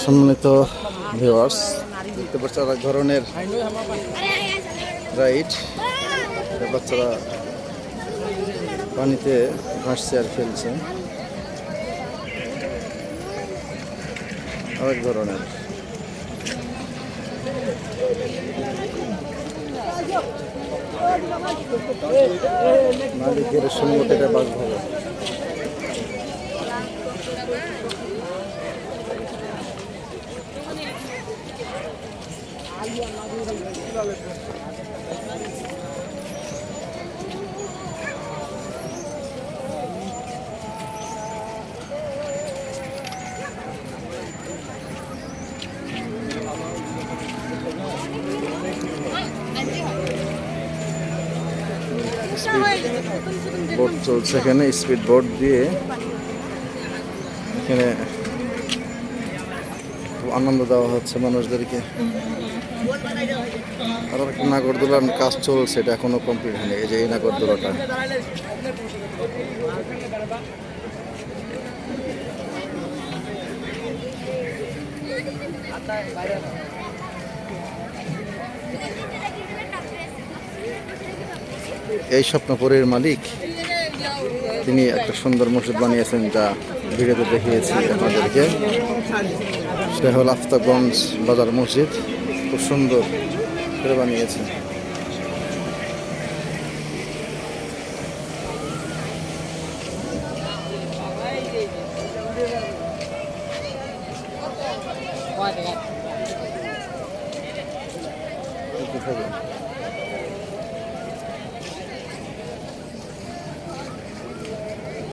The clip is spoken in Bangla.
সম্মানিত ভিউয়ার্স, দেখতে পাচ্ছি এক ধরনের রাইড। বাচ্চারা পানিতে ভাসছে আর খেলছে। আরেক ধরনের মালিকের সম্মত এটা বাসভবন। বোট চলছে এখানে, স্পিড বোট দিয়ে এখানে আনন্দ দেওয়া হচ্ছে মানুষদেরকে। আর একটা নাগরদোলার কাজ চলছে, এটা এখনো কমপ্লিট হয়নি। এই যে এই নাগরদোলাটা, এই স্বপ্নপুরের মালিক তিনি একটা সুন্দর মসজিদ বানিয়েছেন, যা ভিডিওতে দেখিয়েছি আপনাদেরকে। সেটা হল আফতাবগঞ্জ বাজার মসজিদ, খুব সুন্দর করে বানিয়েছেন। কোথায়